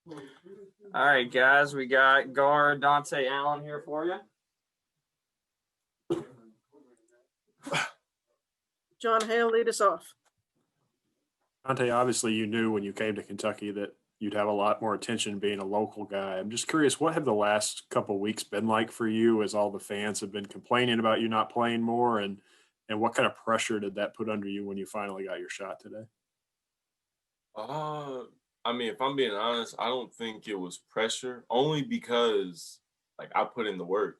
All right, guys, we got guard Dontaie Allen here for you. John Hale, lead us off. Dontaie, obviously you knew when you came to Kentucky that you'd have a lot more attention being a local guy. I'm just curious, what have the last couple of weeks been like for you as all the fans have been complaining about you not playing more, and what kind of pressure did that put under you when you finally got your shot today? I mean, if I'm being honest, I don't think it was pressure, only because like I put in the work.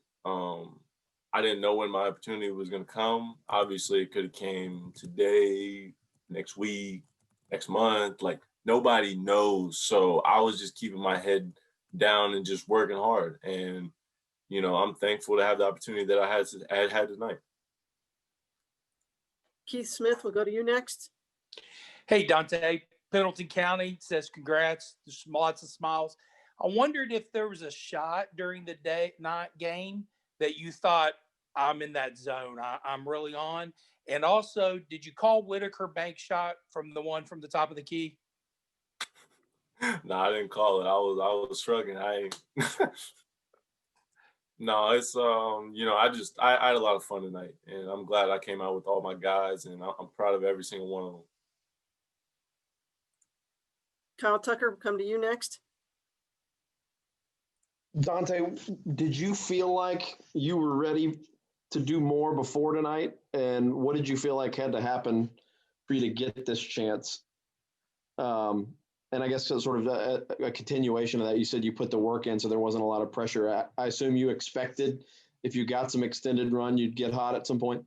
I didn't know when my opportunity was going to come. Obviously, it could have came today, next week, next month. Like nobody knows. So I was just keeping my head down and just working hard. And I'm thankful to have the opportunity that I had tonight. Keith Smith, we'll go to you next. Hey, Dontaie, Pendleton County says congrats. There's lots of smiles. I wondered if there was a shot during the night game that you thought, I'm in that zone. I'm really on. And also, did you call Whitaker bank shot from the one from the top of the key? No, I didn't call it. I was struggling. No, it's I had a lot of fun tonight, and I'm glad I came out with all my guys, and I'm proud of every single one of them. Kyle Tucker, we'll come to you next. Dontaie, did you feel like you were ready to do more before tonight? And what did you feel like had to happen for you to get this chance? And I guess sort of a continuation of that, you said you put the work in, so there wasn't a lot of pressure. I assume you expected if you got some extended run, you'd get hot at some point?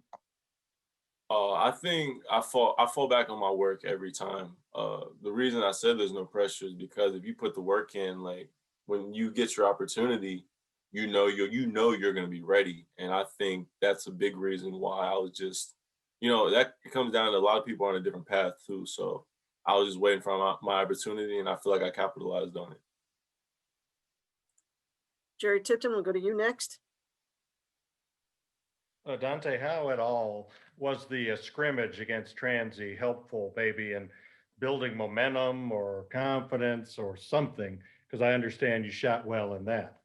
I think I fall back on my work every time. The reason I said there's no pressure is because if you put the work in, like when you get your opportunity, you're going to be ready. And I think that's a big reason why I was just, that comes down to a lot of people on a different path too. So I was just waiting for my opportunity, and I feel like I capitalized on it. Jerry Tipton, we'll go to you next. Dontaie, how at all was the scrimmage against Transy helpful maybe in building momentum or confidence or something? Because I understand you shot well in that.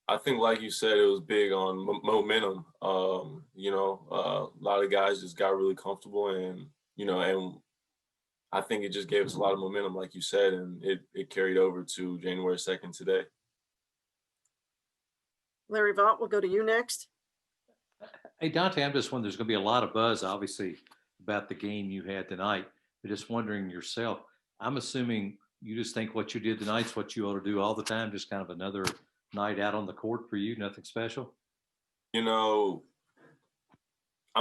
I think, like you said, it was big on momentum. A lot of guys just got really comfortable, and I think it just gave us a lot of momentum, like you said, and it carried over to January 2nd today. Larry Vaught, we'll go to you next. Hey, Dontaie, I'm just wondering, there's going to be a lot of buzz, obviously, about the game you had tonight. But just wondering yourself, I'm assuming you just think what you did tonight's what you ought to do all the time, just kind of another night out on the court for you, nothing special? I'm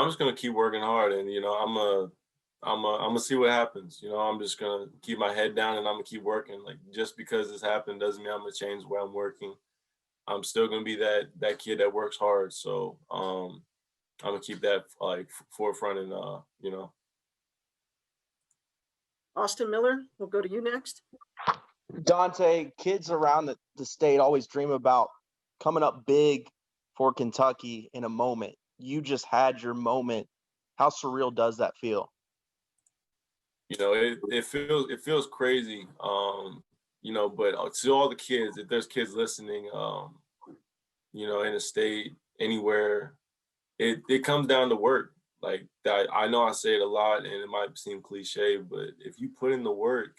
just going to keep working hard, and, I'm gonna see what happens. I'm just gonna keep my head down, and I'm gonna keep working. Like, just because this happened doesn't mean I'm gonna change where I'm working. I'm still gonna be that kid that works hard. So I'm gonna keep that like forefront, and Austin Miller, we'll go to you next. Dontaie, kids around the state always dream about coming up big for Kentucky in a moment. You just had your moment. How surreal does that feel? It feels crazy, but to all the kids, if there's kids listening, in the state, anywhere, it comes down to work. Like that, I know I say it a lot and it might seem cliche, but if you put in the work,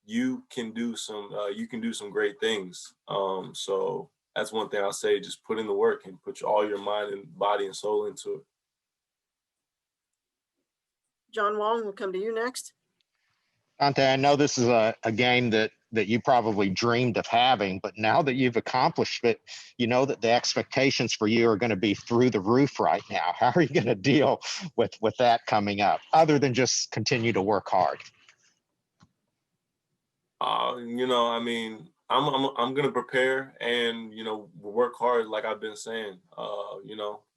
you can do some great things. So that's one thing I'll say, just put in the work and put all your mind and body and soul into it. John Wong, we'll come to you next. Dontaie, I know this is a game that you probably dreamed of having, but now that you've accomplished it, you know that the expectations for you are going to be through the roof right now. How are you going to deal with that coming up, other than just continue to work hard? I'm going to prepare and, work hard, like I've been saying,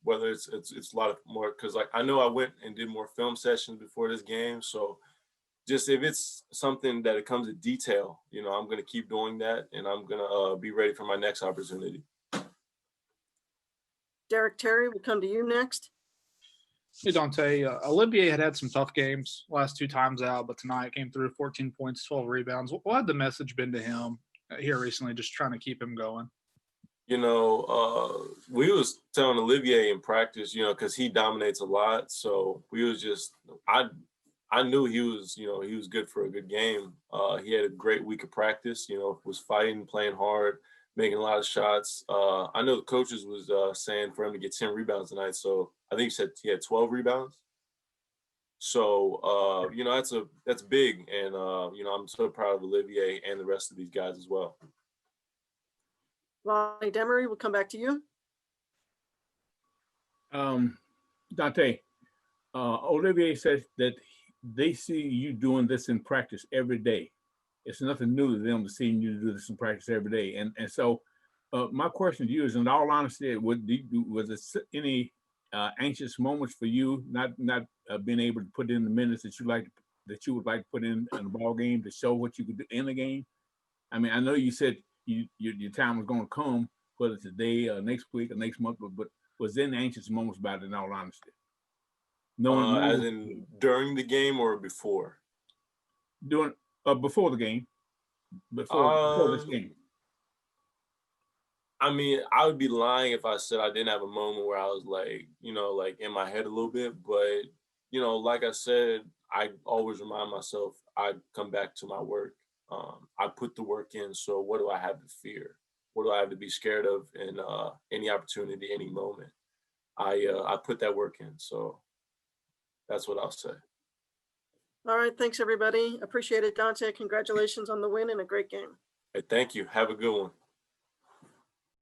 whether it's a lot of more, because like I know I went and did more film sessions before this game. So just if it's something that it comes to detail, I'm going to keep doing that, and I'm going to be ready for my next opportunity. Derek Terry, we'll come to you next. Hey, Dontaie. Olivier had some tough games last 2 times out, but tonight came through 14 points, 12 rebounds. What had the message been to him here recently, just trying to keep him going? You know, we was telling Olivier in practice, you know, because he dominates a lot. So we was just, I knew he was, you know, he was good for a good game. He had a great week of practice, you know, was fighting, playing hard, making a lot of shots. I know the coaches was saying for him to get 10 rebounds tonight. So I think he said he had 12 rebounds. So, you know, that's big. And, you know, I'm so proud of Olivier and the rest of these guys as well. Lonnie Demery, we'll come back to you. Dontaie, Olivier says that they see you doing this in practice every day. It's nothing new to them to seeing you do this in practice every day. And so my question to you is, in all honesty, was there any anxious moments for you not being able to put in the minutes that you would like to put in a ball game to show what you could do in the game? I mean, I know you said your time was going to come, whether today or next week or next month, but was there any anxious moments about it, in all honesty? As in during the game or before? Before the game, before this game. I mean, I would be lying if I said I didn't have a moment where I was like, you know, like in my head a little bit. But, you know, like I said, I always remind myself I come back to my work. I put the work in. So what do I have to fear? What do I have to be scared of in any opportunity, any moment? I put that work in. So that's what I'll say. All right. Thanks, everybody. Appreciate it, Dontaie. Congratulations on the win and a great game. Hey, thank you. Have a good one.